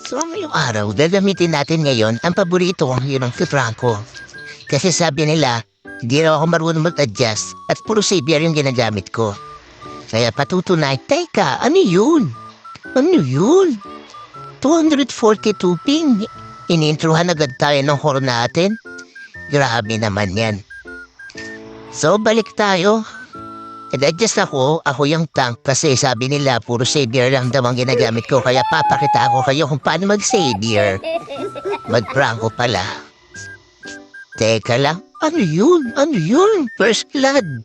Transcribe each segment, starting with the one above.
So ngayong araw, gagamitin natin ngayon ang paborito kong hirang si Franco. Kasi sabi nila, hindi raw ako marunong mag-adjust at puro savior yung ginagamit ko. Kaya patutunay, teka, ano yun? Ano yun? 242 ping. Inintrohan agad tayo ng horror natin. Grabe naman yan. So, balik tayo. Nag-adjust ako yung tank kasi sabi nila puro savior lang daw ang ginagamit ko. Kaya papakita ko kayo kung paano mag-savior. Mag-Franco pala. Teka lang, ano yun? Ano yun? First blood.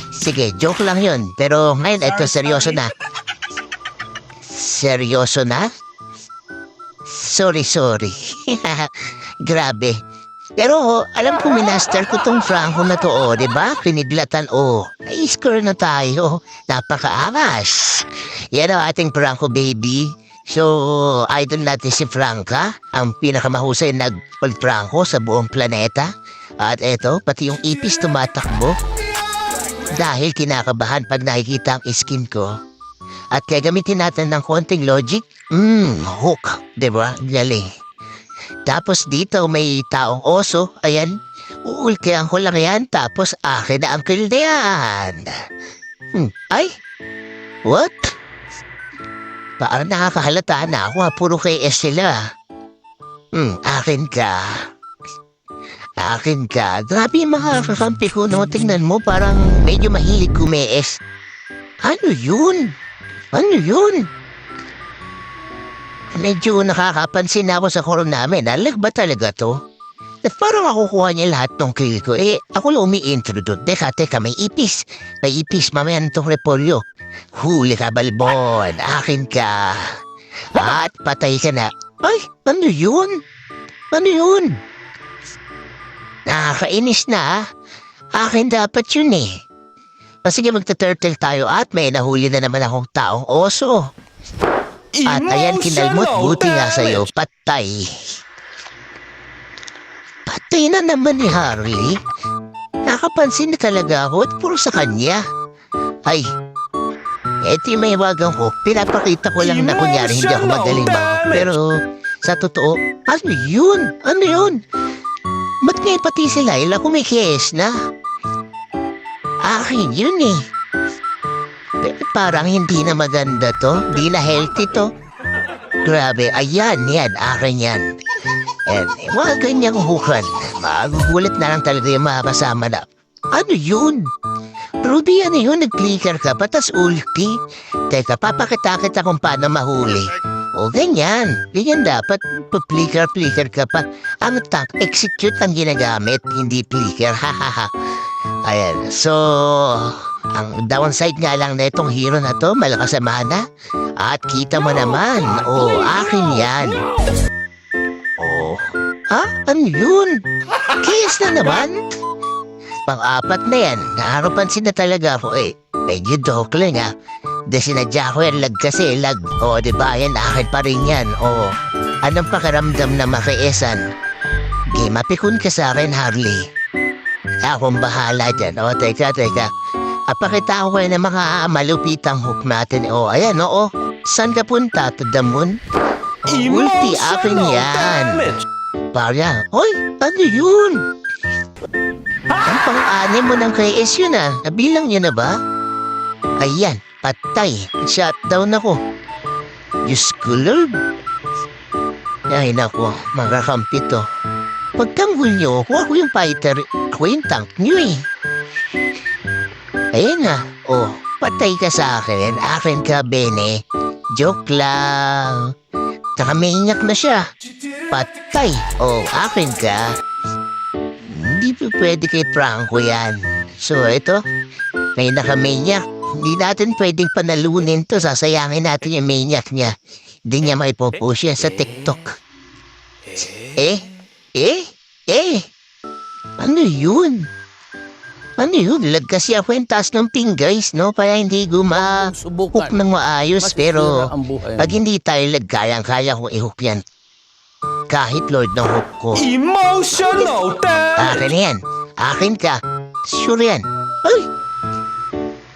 Sige, joke lang yun. Pero ngayon, ito, seryoso na. Seryoso na? Sorry. Grabe. Pero alam ko minaster ko tong Franco na to, diba? Pinidlatan, na-score na tayo. Napaka-angas. Yan ang ating Franco baby. So, idol natin si Franca, ang pinakamahusay nag-Franco sa buong planeta. At eto, pati yung ipis tumatakbo. Dahil kinakabahan pag nakikita ang skin ko. At kaya gamitin natin ng konting logic. Hook. Diba? Galing. Tapos dito may taong oso. Ayan. Uulkihan ko lang yan. Tapos akin na ang kill na yan. Ay? What? Parang nakakahalata na ako. Puro KS sila. Akin ka. Akin ka. Grabe yung mga kakampi ko, no? Tingnan mo, parang medyo mahilig kumes. Ano yun? Ano yun? Medyo nakakapansin ako sa koron namin. Alag ba talaga to? At parang makukuha niya lahat ng kill ko. Ako lang umi-intro doon. Teka, may ipis. May ipis, mamaya nitong repolyo. Huli ka, balbon. Akin ka. At patay ka na. Ay, ano yun? Ano yun? Nakakainis na. Akin dapat yun eh. Sige, magta-turtle tayo at may nahuli na naman akong taong oso. At ayan, kinalmot, buti nga sa'yo, patay. Patay na naman ni Harley. Nakapansin na talaga ako at puro sa kanya. Ay, eto yung may wagang ko. Pinapakita ko lang na kunyari hindi ako magaling ba. Pero sa totoo, ano yun? Ano yun? Ba't ngayon pati si Laila kumikis na? Akin yun eh. Parang hindi na maganda to. Hindi na healthy to. Grabe, ayan, akin yan. And mga ganyang hukan. Magugulat na lang talaga yung mga kasama na. Ano yun? Ruby, ano yun? Nag-clicker ka pa, tas ulti. Teka, papakita kita kung paano mahuli. O, ganyan. Ganyan dapat. Pa-flicker ka pa. Ang tank, execute ang ginagamit, hindi flicker. Hahaha. Ayan, so ang downside nga lang na itong hero na to, malakas sa mana. At kita mo naman, akin yan. Ano yun? Kiss na naman? Pang-apat na yan, nakapansin na talaga ako medyo joke lang sinadya ko yan, lag kasi, lag. Diba yan, akin pa rin yan. Anong pakaramdam na makiesan? Mapikon ka sa akin, Harley. Akong bahala dyan. Teka. Apakita ko kayo na mga malupitang hook natin. Ayan, Saan ka punta, to the moon? Ulti, akin yan. Parang, ano yun? Ang pang-anim mo ng KS yun Nabilang niya na ba? Ayan, patay. Shutdown ako. Diyos ko, Lord. Ay, naku, mga kampi to. Pagtanggol nyo, ako yung fighter, ako yung tank nyo Ayan patay ka sa akin. Akin ka, Bene. Joke lang. Nakaminyak na siya. Patay. Akin ka. Hindi pa pwede kay Franco yan. So, ito, may nakaminyak. Hindi natin pwedeng panalunin to. Sasayangin natin yung maniac niya. Hindi niya maipopost yan sa TikTok. Ano yun? Ano yun? Lag kasi ako yung taas ng ping, guys, no? Para hindi hook ng maayos. Pero pag hindi tayo lag, kayang-kaya kong i-hook yan. Kahit Lord ng hook ko. Emotional damage! Akin yan. Akin ka. Sure yan. Ay!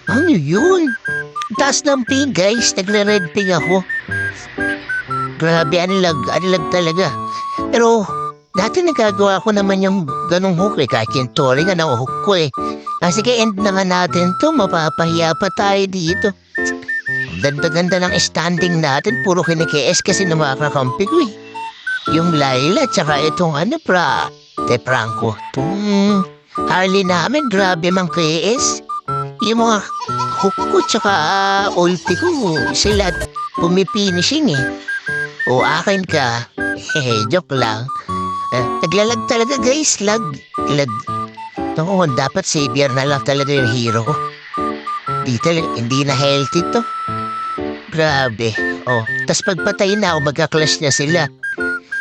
Ano yun? Taas ng ping, guys. Nagre-red ping ako. Grabe, anilag talaga. Pero, dati nagagawa ko naman yung ganong hook eh. Kahit yung tore nga na-hook ko eh. Sige, end naman natin to. Mapapahiya pa tayo dito. Ganda-ganda ng standing natin. Puro kinikies kasi namakakampi ko eh. Yung Laila, tsaka itong Franco. Itong Harley namin, grabe mang kies. Yung mga hook ko, tsaka ulti ko, sila pumifinishing eh. O akin ka, joke lang. Naglalag talaga guys, lag. Noon, dapat savior na lang talaga yung hero ko. Hindi na healthy to. Grabe. Tas pagpatay na ako, magka-clash na sila.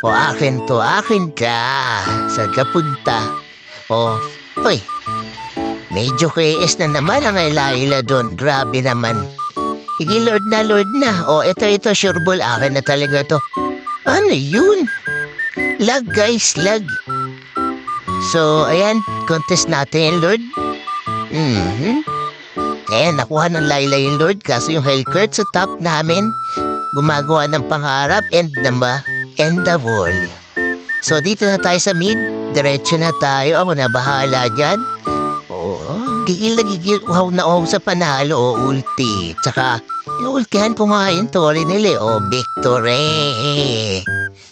Akin to, akin ka. Saan ka punta? Hoy. Medyo KS na naman ang Laila doon. Grabe naman. Sige, Lord na. Ito, sure ball. Akin na talaga to. Ano yun? Lag, guys, lag. So, ayan. Contest natin, Lord. Ayan, nakuha ng Laila yung Lord. Kaso yung Hellcurt sa top namin, gumagawa ng pangarap and the wall. So, dito na tayo sa mid. Diretso na tayo. Ako na bahala dyan. Gigil na sa panalo, ulti. Tsaka, ultihan ko nga yung tore nila, victory.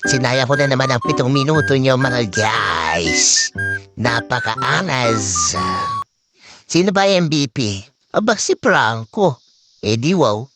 Sinaya ko na naman ang 7 minuto nyo, mga guys. Napaka-angas. Sino ba yung MVP? Aba, si Franco. Di wow.